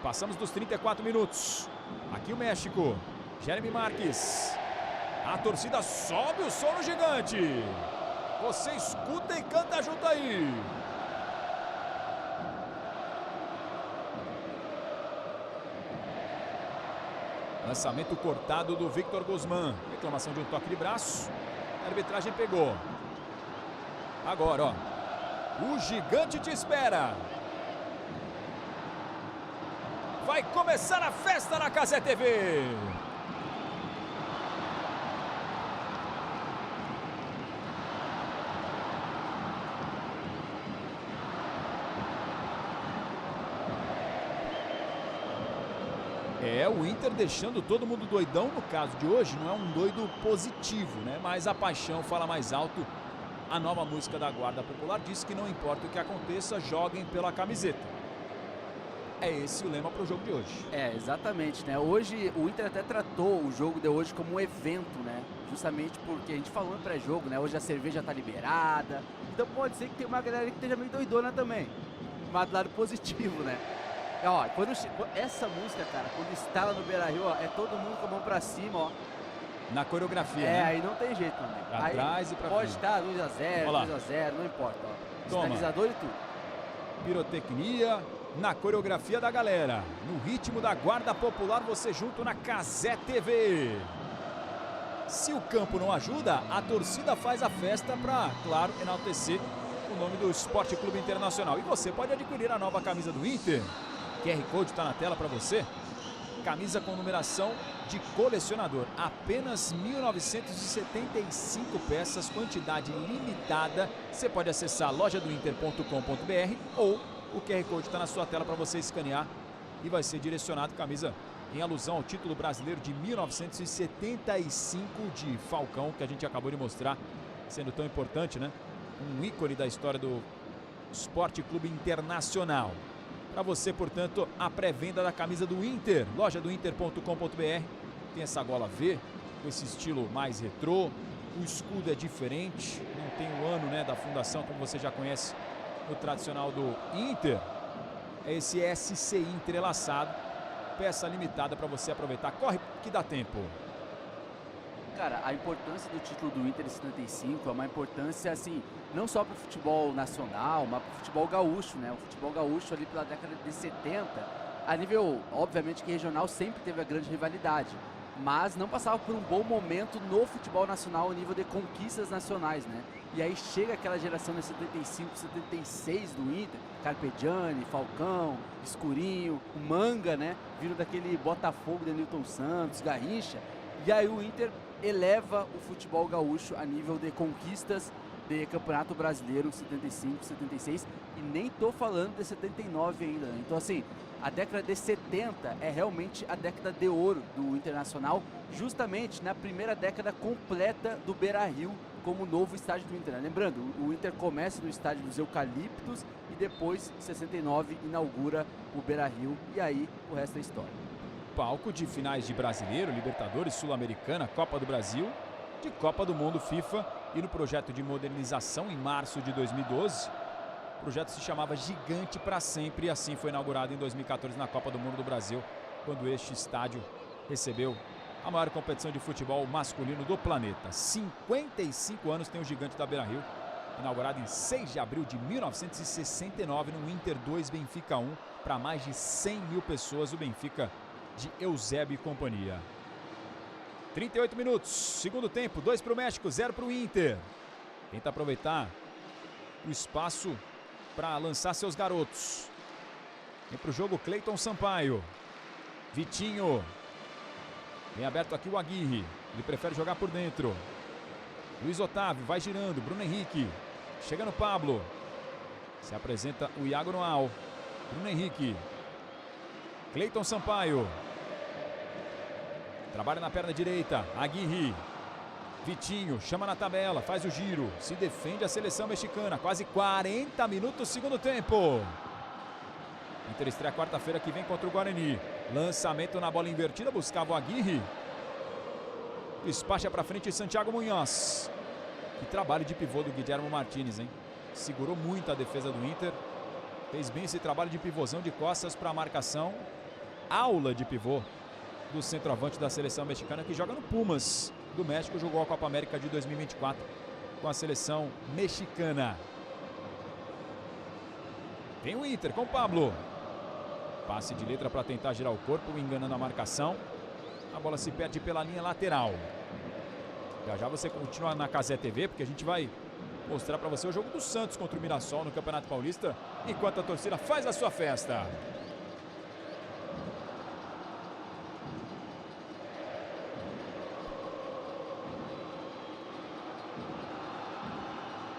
Passamos dos 34 minutos. Aqui o México. Jeremy Marques. A torcida sobe o som no gigante. Você escuta e canta junto aí. Lançamento cortado do Victor Guzmán. Reclamação de um toque de braço. A arbitragem pegou. Agora, ó. O gigante te espera. Vai começar a festa na Cazé TV. O Inter deixando todo mundo doidão. No caso de hoje, não é um doido positivo, né? Mas a paixão fala mais alto. A nova música da Guarda Popular diz que não importa o que aconteça, joguem pela camiseta. É esse o lema para o jogo de hoje. Exatamente, né? Hoje o Inter até tratou o jogo de hoje como um evento, né? Justamente porque a gente falou no pré-jogo, né? Hoje a cerveja tá liberada. Então pode ser que tem uma galera que esteja meio doidona também. Mas do lado positivo, né? Ó, essa música, cara, quando instala no Beira-Rio, ó, é todo mundo com a mão pra cima, ó. Na coreografia, né? Aí não tem jeito, meu amigo. Pra trás e pra pode frente. estar 2-0, 2-0, não importa, ó. Sinalizador e tudo. Pirotecnia na coreografia da galera. No ritmo da Guarda Popular, você junto na Cazé TV. Se o campo não ajuda, a torcida faz a festa pra, claro, enaltecer o nome do Esporte Clube Internacional. E você pode adquirir a nova camisa do Inter. QR Code está na tela para você. Camisa com numeração de colecionador. Apenas 1.975 peças, quantidade limitada. Você pode acessar lojadointer.com.br ou o QR Code está na sua tela para você escanear e vai ser direcionado. Camisa em alusão ao título brasileiro de 1975 de Falcão, que a gente acabou de mostrar, sendo tão importante, né? Um ícone da história do Esporte Clube Internacional. Para você, portanto, a pré-venda da camisa do Inter, lojadointer.com.br. Tem essa gola V, com esse estilo mais retrô. O escudo é diferente, não tem o ano, né, da fundação, como você já conhece, o tradicional do Inter. É esse SCI entrelaçado, peça limitada para você aproveitar. Corre que dá tempo. Cara, a importância do título do Inter em 75 é uma importância, assim, não só para o futebol nacional, mas para o futebol gaúcho, né? O futebol gaúcho ali pela década de 70, a nível, obviamente, que regional sempre teve a grande rivalidade, mas não passava por um bom momento no futebol nacional a nível de conquistas nacionais, né? E aí chega aquela geração de 75, 76 do Inter, Carpegiani, Falcão, Escurinho, o Manga, né? Vindo daquele Botafogo de Newton Santos, Garrincha, e aí o Inter eleva o futebol gaúcho a nível de conquistas de Campeonato Brasileiro 75, 76 e nem tô falando de 79 ainda, né? Então assim, a década de 70 é realmente a década de ouro do Internacional, justamente na primeira década completa do Beira-Rio como novo estádio do Inter, né? Lembrando, o Inter começa no estádio dos Eucaliptos e depois, em 69, inaugura o Beira-Rio e aí o resto é história. Palco de finais de Brasileiro, Libertadores, Sul-Americana, Copa do Brasil, de Copa do Mundo FIFA e no projeto de modernização em março de 2012. O projeto se chamava Gigante para Sempre e assim foi inaugurado em 2014 na Copa do Mundo do Brasil, quando este estádio recebeu a maior competição de futebol masculino do planeta. 55 anos tem o Gigante da Beira-Rio, inaugurado em 6 de abril de 1969 no Inter 2, Benfica 1, para mais de 100 mil pessoas, o Benfica de Eusébio e companhia. 38 minutos, segundo tempo, 2 para o México, 0 para o Inter. Tenta aproveitar o espaço para lançar seus garotos. Vem para o jogo Cleiton Sampaio. Vitinho. Tem aberto aqui o Aguirre. Ele prefere jogar por dentro. Luiz Otávio vai girando. Bruno Henrique. Chega no Pablo. Se apresenta o Iago Noal. Bruno Henrique. Cleiton Sampaio. Trabalha na perna direita. Aguirre. Vitinho chama na tabela, faz o giro, se defende a seleção mexicana. Quase 40 minutos, segundo tempo. Inter estreia quarta-feira que vem contra o Guarani. Lançamento na bola invertida, buscava o Aguirre. Despacha para frente Santiago Munhoz. Que trabalho de pivô do Guilherme Martínez, hein? Segurou muito a defesa do Inter. Fez bem esse trabalho de pivôzão de costas para a marcação. aula de pivô do centroavante da seleção mexicana, que joga no Pumas do México, jogou a Copa América de 2024 com a seleção mexicana. Tem o Inter com o Pablo. Passe de letra para tentar girar o corpo, enganando a marcação. A bola se perde pela linha lateral. Já você continua na Cazé TV, porque a gente vai mostrar para você o jogo do Santos contra o Mirassol no Campeonato Paulista, enquanto a torcida faz a sua festa.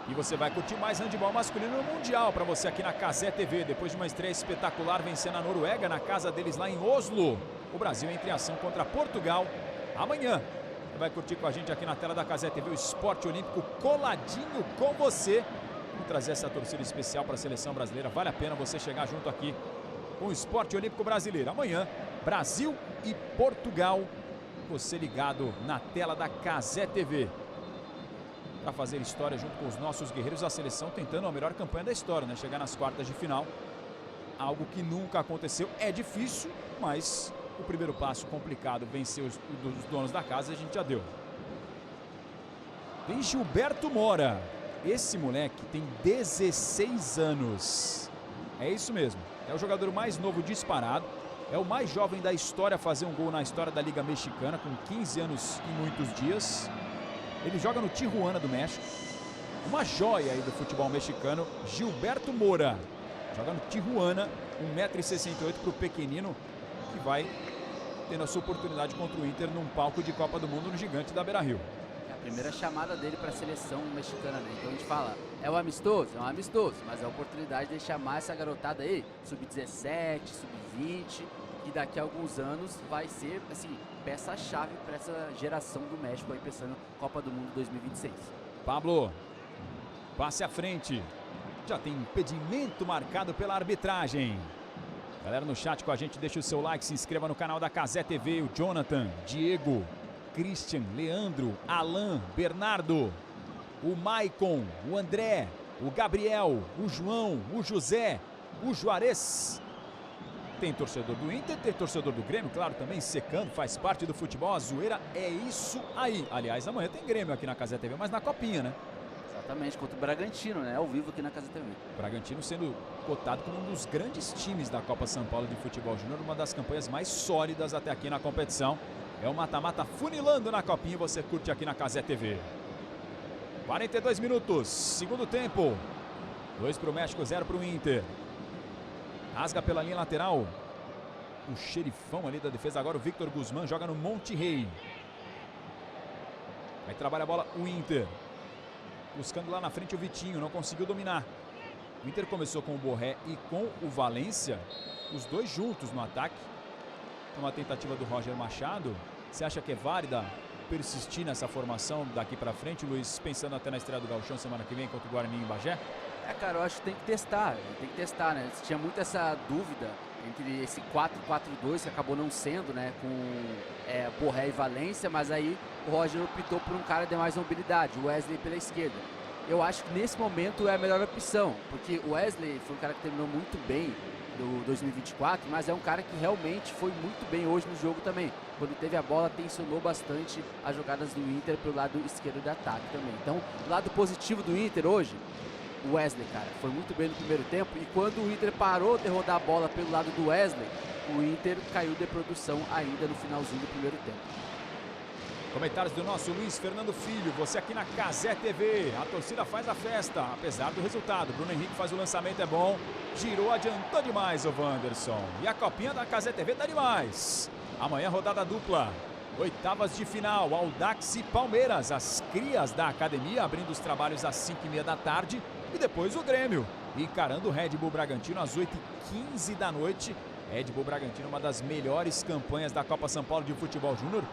E você vai curtir mais handebol masculino no Mundial para você aqui na Cazé TV. Depois de uma estreia espetacular vencendo a Noruega na casa deles lá em Oslo, o Brasil entra em ação contra Portugal amanhã. Você vai curtir com a gente aqui na tela da Cazé TV o Esporte Olímpico coladinho com você. Vamos trazer essa torcida especial para a seleção brasileira. Vale a pena você chegar junto aqui com o Esporte Olímpico Brasileiro. Amanhã, Brasil e Portugal. Você ligado na tela da Cazé TV. Para fazer história junto com os nossos guerreiros, a seleção tentando a melhor campanha da história, né? Chegar nas quartas de final, algo que nunca aconteceu. É difícil, mas o primeiro passo complicado, vencer os donos da casa, a gente já deu. Tem Gilberto Mora. Esse moleque tem 16 anos. É isso mesmo, é o jogador mais novo disparado. É o mais jovem da história a fazer um gol na história da Liga Mexicana, com 15 anos e muitos dias. Ele joga no Tijuana do México. Uma joia aí do futebol mexicano, Gilberto Mora. Joga no Tijuana, 1,68 m para o pequenino, que vai tendo a sua oportunidade contra o Inter num palco de Copa do Mundo no gigante da Beira-Rio. É a primeira chamada dele para a seleção mexicana, né? Então a gente fala, é um amistoso, mas é a oportunidade de chamar essa garotada aí, sub-17, sub-20, que daqui a alguns anos vai ser, assim, peça-chave para essa geração do México aí pensando Copa do Mundo 2026. Pablo, passe à frente. Já tem impedimento marcado pela arbitragem. Galera no chat com a gente, deixa o seu like, se inscreva no canal da Cazé TV. O Jonathan, Diego, Christian, Leandro, Alan, Bernardo, o Maicon, o André, o Gabriel, o João, o José, o Juarez. Tem torcedor do Inter, tem torcedor do Grêmio, claro, também secando, faz parte do futebol. A zoeira é isso aí. Aliás, amanhã tem Grêmio aqui na Cazé TV, mas na copinha, né? Exatamente, contra o Bragantino, né? Ao vivo aqui na Cazé TV. Bragantino sendo cotado como um dos grandes times da Copa São Paulo de Futebol Júnior, uma das campanhas mais sólidas até aqui na competição. É o mata-mata funilando na copinha, você curte aqui na Cazé TV. 42 minutos, segundo tempo. 2 para o México, 0 para o Inter. Rasga pela linha lateral. O xerifão ali da defesa agora, o Victor Guzmán, joga no Monterrey. Aí trabalha a bola o Inter. Buscando lá na frente o Vitinho, não conseguiu dominar. O Inter começou com o Borré e com o Valência, os dois juntos no ataque. Uma tentativa do Roger Machado. Você acha que é válida persistir nessa formação daqui pra frente, Luiz, pensando até na estreia do Gauchão semana que vem contra o Guarani em Bagé? Cara, eu acho que tem que testar, né? Tinha muito essa dúvida entre esse 4-4-2, que acabou não sendo, né, com Borré e Valência, mas aí o Roger optou por um cara de mais mobilidade, o Wesley pela esquerda. Eu acho que nesse momento é a melhor opção, porque o Wesley foi um cara que terminou muito bem do 2024, mas é um cara que realmente foi muito bem hoje no jogo também. Quando teve a bola, tensionou bastante as jogadas do Inter pelo lado esquerdo de ataque também. Então, o lado positivo do Inter hoje, o Wesley, cara, foi muito bem no primeiro tempo, e quando o Inter parou de rodar a bola pelo lado do Wesley, o Inter caiu de produção ainda no finalzinho do primeiro tempo. Comentários do nosso Luiz Fernando Filho, você aqui na Cazé TV, a torcida faz a festa, apesar do resultado. Bruno Henrique faz o lançamento, é bom, girou, adiantou demais o Wanderson. E a copinha da Cazé TV tá demais. Amanhã rodada dupla, oitavas de final, Audax e Palmeiras, as crias da academia, abrindo os trabalhos às 5h30 da tarde. E depois o Grêmio, encarando o Red Bull Bragantino às 8h15 da noite. Red Bull Bragantino, uma das melhores campanhas da Copa São Paulo de Futebol Júnior.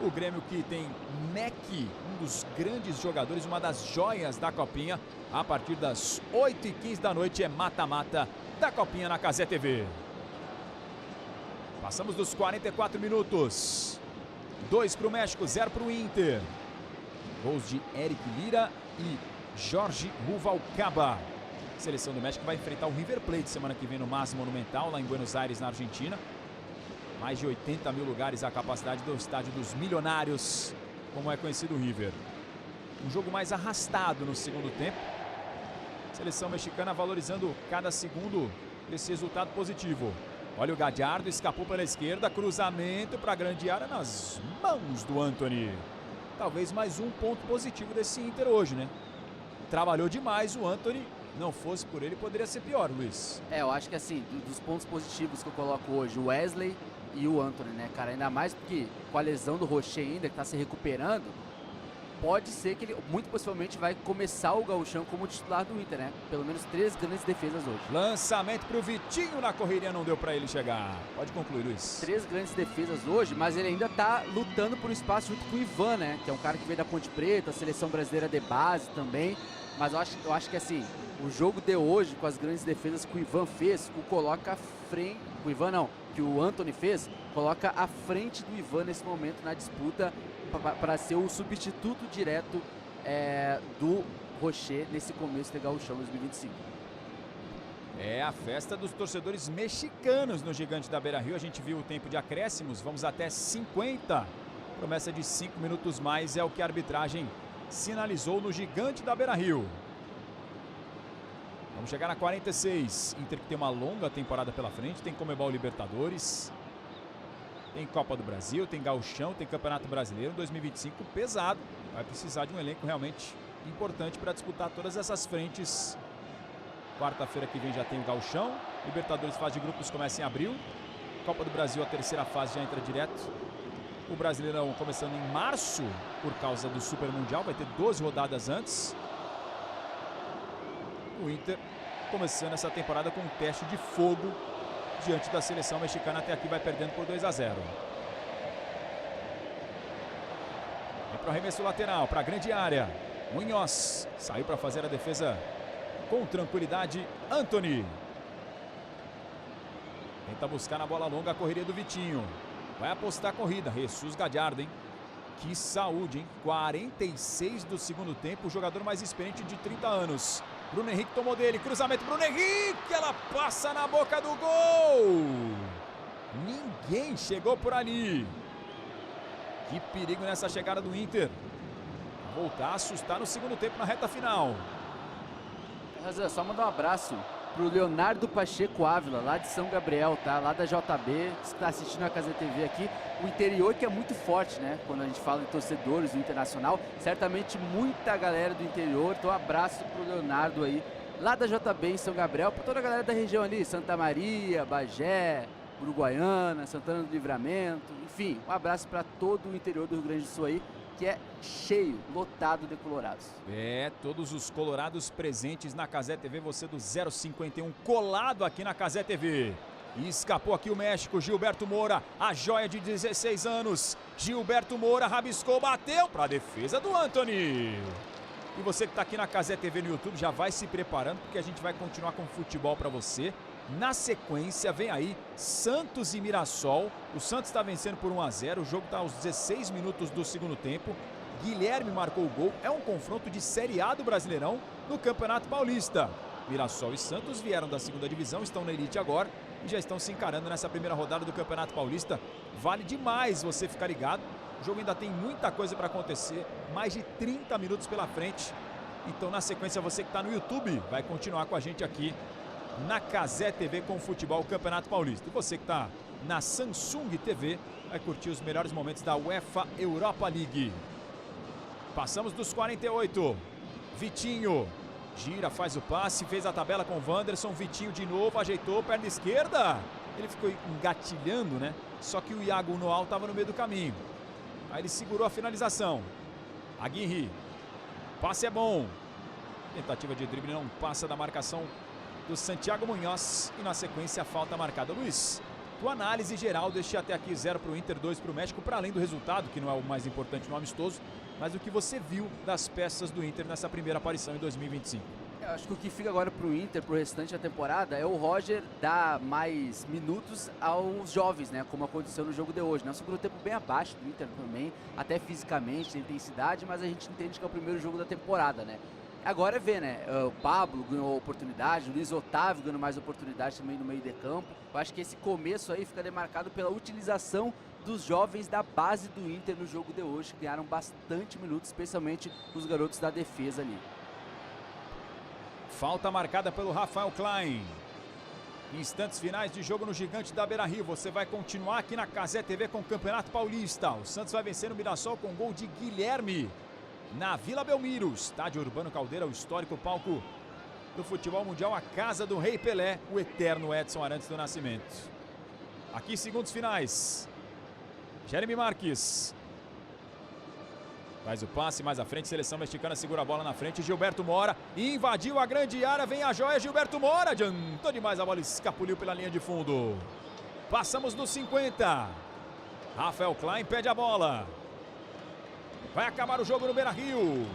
O Grêmio que tem Neck, um dos grandes jogadores, uma das joias da Copinha. A partir das 8h15 da noite é mata-mata da Copinha na Cazé TV. Passamos dos 44 minutos. 2 para o México, 0 para o Inter. Gols de Eric Lira e Jorge Ruvalcaba. A seleção do México vai enfrentar o River Plate semana que vem no Mas Monumental, lá em Buenos Aires, na Argentina. Mais de 80 mil lugares a capacidade do estádio dos milionários, como é conhecido o River. Um jogo mais arrastado no segundo tempo. Seleção mexicana valorizando cada segundo desse resultado positivo. Olha o Gallardo, escapou pela esquerda, cruzamento para a grande área nas mãos do Antony. Talvez mais um ponto positivo desse Inter hoje, né? Trabalhou demais o Antony, não fosse por ele poderia ser pior, Luiz. Eu acho que assim, dos pontos positivos que eu coloco hoje, o Wesley e o Antony, né, cara? Ainda mais porque com a lesão do Rocher ainda, que tá se recuperando, pode ser que ele, muito possivelmente, vai começar o gauchão como titular do Inter, né? Pelo menos 3 grandes defesas hoje. Lançamento pro Vitinho na correria, não deu para ele chegar. Pode concluir, Luiz. 3 grandes defesas hoje, mas ele ainda tá lutando por um espaço junto com o Ivan, né? Que é um cara que veio da Ponte Preta, a seleção brasileira de base também. Mas eu acho que assim, o jogo de hoje, com as grandes defesas que o Ivan fez, o coloca à frente. O Ivan não, que o Antony fez, coloca à frente do Ivan nesse momento na disputa para ser o substituto direto do Rocher nesse começo de Gauchão 2025. É a festa dos torcedores mexicanos no Gigante da Beira-Rio. A gente viu o tempo de acréscimos, vamos até 50. Promessa de 5 minutos mais é o que a arbitragem sinalizou no Gigante da Beira-Rio. Vamos chegar na 46. Inter que tem uma longa temporada pela frente, tem Conmebol Libertadores, tem Copa do Brasil, tem Gauchão, tem Campeonato Brasileiro. 2025 pesado, vai precisar de um elenco realmente importante para disputar todas essas frentes. Quarta-feira que vem já tem o Gauchão, Libertadores fase de grupos começa em abril, Copa do Brasil a terceira fase já entra direto. O Brasileirão começando em março por causa do Super Mundial, vai ter 12 rodadas antes. O Inter começando essa temporada com um teste de fogo diante da seleção mexicana. Até aqui vai perdendo por 2-0. Vem para o arremesso lateral, para a grande área. Munhoz saiu para fazer a defesa com tranquilidade. Antony tenta buscar na bola longa a correria do Vitinho. Vai apostar a corrida. Jesus Gallardo, hein? Que saúde, hein? 46 do segundo tempo. O jogador mais experiente de 30 anos. Bruno Henrique tomou dele. Cruzamento, Bruno Henrique. Ela passa na boca do gol. Ninguém chegou por ali. Que perigo nessa chegada do Inter. Voltar a assustar no segundo tempo na reta final. Razan, só mandar um abraço pro Leonardo Pacheco Ávila, lá de São Gabriel, tá? Lá da JB, que está assistindo a Casa TV aqui. O interior que é muito forte, né? Quando a gente fala de torcedores do Internacional, certamente muita galera do interior. Então, um abraço pro Leonardo aí, lá da JB em São Gabriel, para toda a galera da região ali, Santa Maria, Bagé, Uruguaiana, Santana do Livramento, enfim, um abraço para todo o interior do Rio Grande do Sul aí, que é cheio, lotado de colorados. É, todos os colorados presentes na Cazé TV, você do 051 colado aqui na Cazé TV. E escapou aqui o México, Gilberto Moura, a joia de 16 anos. Gilberto Moura rabiscou, bateu para a defesa do Antony. E você que está aqui na Cazé TV no YouTube já vai se preparando, porque a gente vai continuar com futebol para você. Na sequência, vem aí Santos e Mirassol. O Santos está vencendo por 1-0. O jogo está aos 16 minutos do segundo tempo. Guilherme marcou o gol. É um confronto de Série A do Brasileirão no Campeonato Paulista. Mirassol e Santos vieram da segunda divisão, estão na elite agora e já estão se encarando nessa primeira rodada do Campeonato Paulista. Vale demais você ficar ligado. O jogo ainda tem muita coisa para acontecer. Mais de 30 minutos pela frente. Então, na sequência, você que está no YouTube vai continuar com a gente aqui na Cazé TV com o futebol Campeonato Paulista. E você que está na Samsung TV vai curtir os melhores momentos da UEFA Europa League. Passamos dos 48. Vitinho gira, faz o passe, fez a tabela com o Wanderson. Vitinho de novo, ajeitou, perna esquerda. Ele ficou engatilhando, né? Só que o Iago Noal estava no meio do caminho. Aí ele segurou a finalização. Aguirre. Passe é bom. Tentativa de drible, não passa da marcação do Santiago Munhoz. E na sequência a falta marcada. Luiz, tua análise geral deste até aqui 0 para o Inter, 2 para o México, para além do resultado, que não é o mais importante no amistoso, mas o que você viu das peças do Inter nessa primeira aparição em 2025. Eu acho que o que fica agora para o Inter, para o restante da temporada, é o Roger dar mais minutos aos jovens, né? Como aconteceu no jogo de hoje, né? Um segundo tempo bem abaixo do Inter também, até fisicamente, intensidade, mas a gente entende que é o primeiro jogo da temporada, né? Agora é ver, né? O Pablo ganhou oportunidade, o Luiz Otávio ganhou mais oportunidade também no meio de campo. Eu acho que esse começo aí fica demarcado pela utilização dos jovens da base do Inter no jogo de hoje, que ganharam bastante minutos, especialmente os garotos da defesa ali. Falta marcada pelo Rafael Klein. Instantes finais de jogo no Gigante da Beira-Rio. Você vai continuar aqui na Cazé TV com o Campeonato Paulista. O Santos vai vencer no Mirassol com gol de Guilherme. Na Vila Belmiro, estádio Urbano Caldeira, o histórico palco do futebol mundial, a casa do Rei Pelé, o eterno Edson Arantes do Nascimento. Aqui, segundos finais. Jeremy Marques. Faz o passe mais à frente, seleção mexicana segura a bola na frente, Gilberto Mora invadiu a grande área, vem a joia, Gilberto Mora, adiantou demais, a bola escapuliu pela linha de fundo. Passamos dos 50. Rafael Klein pede a bola. Vai acabar o jogo no Beira-Rio.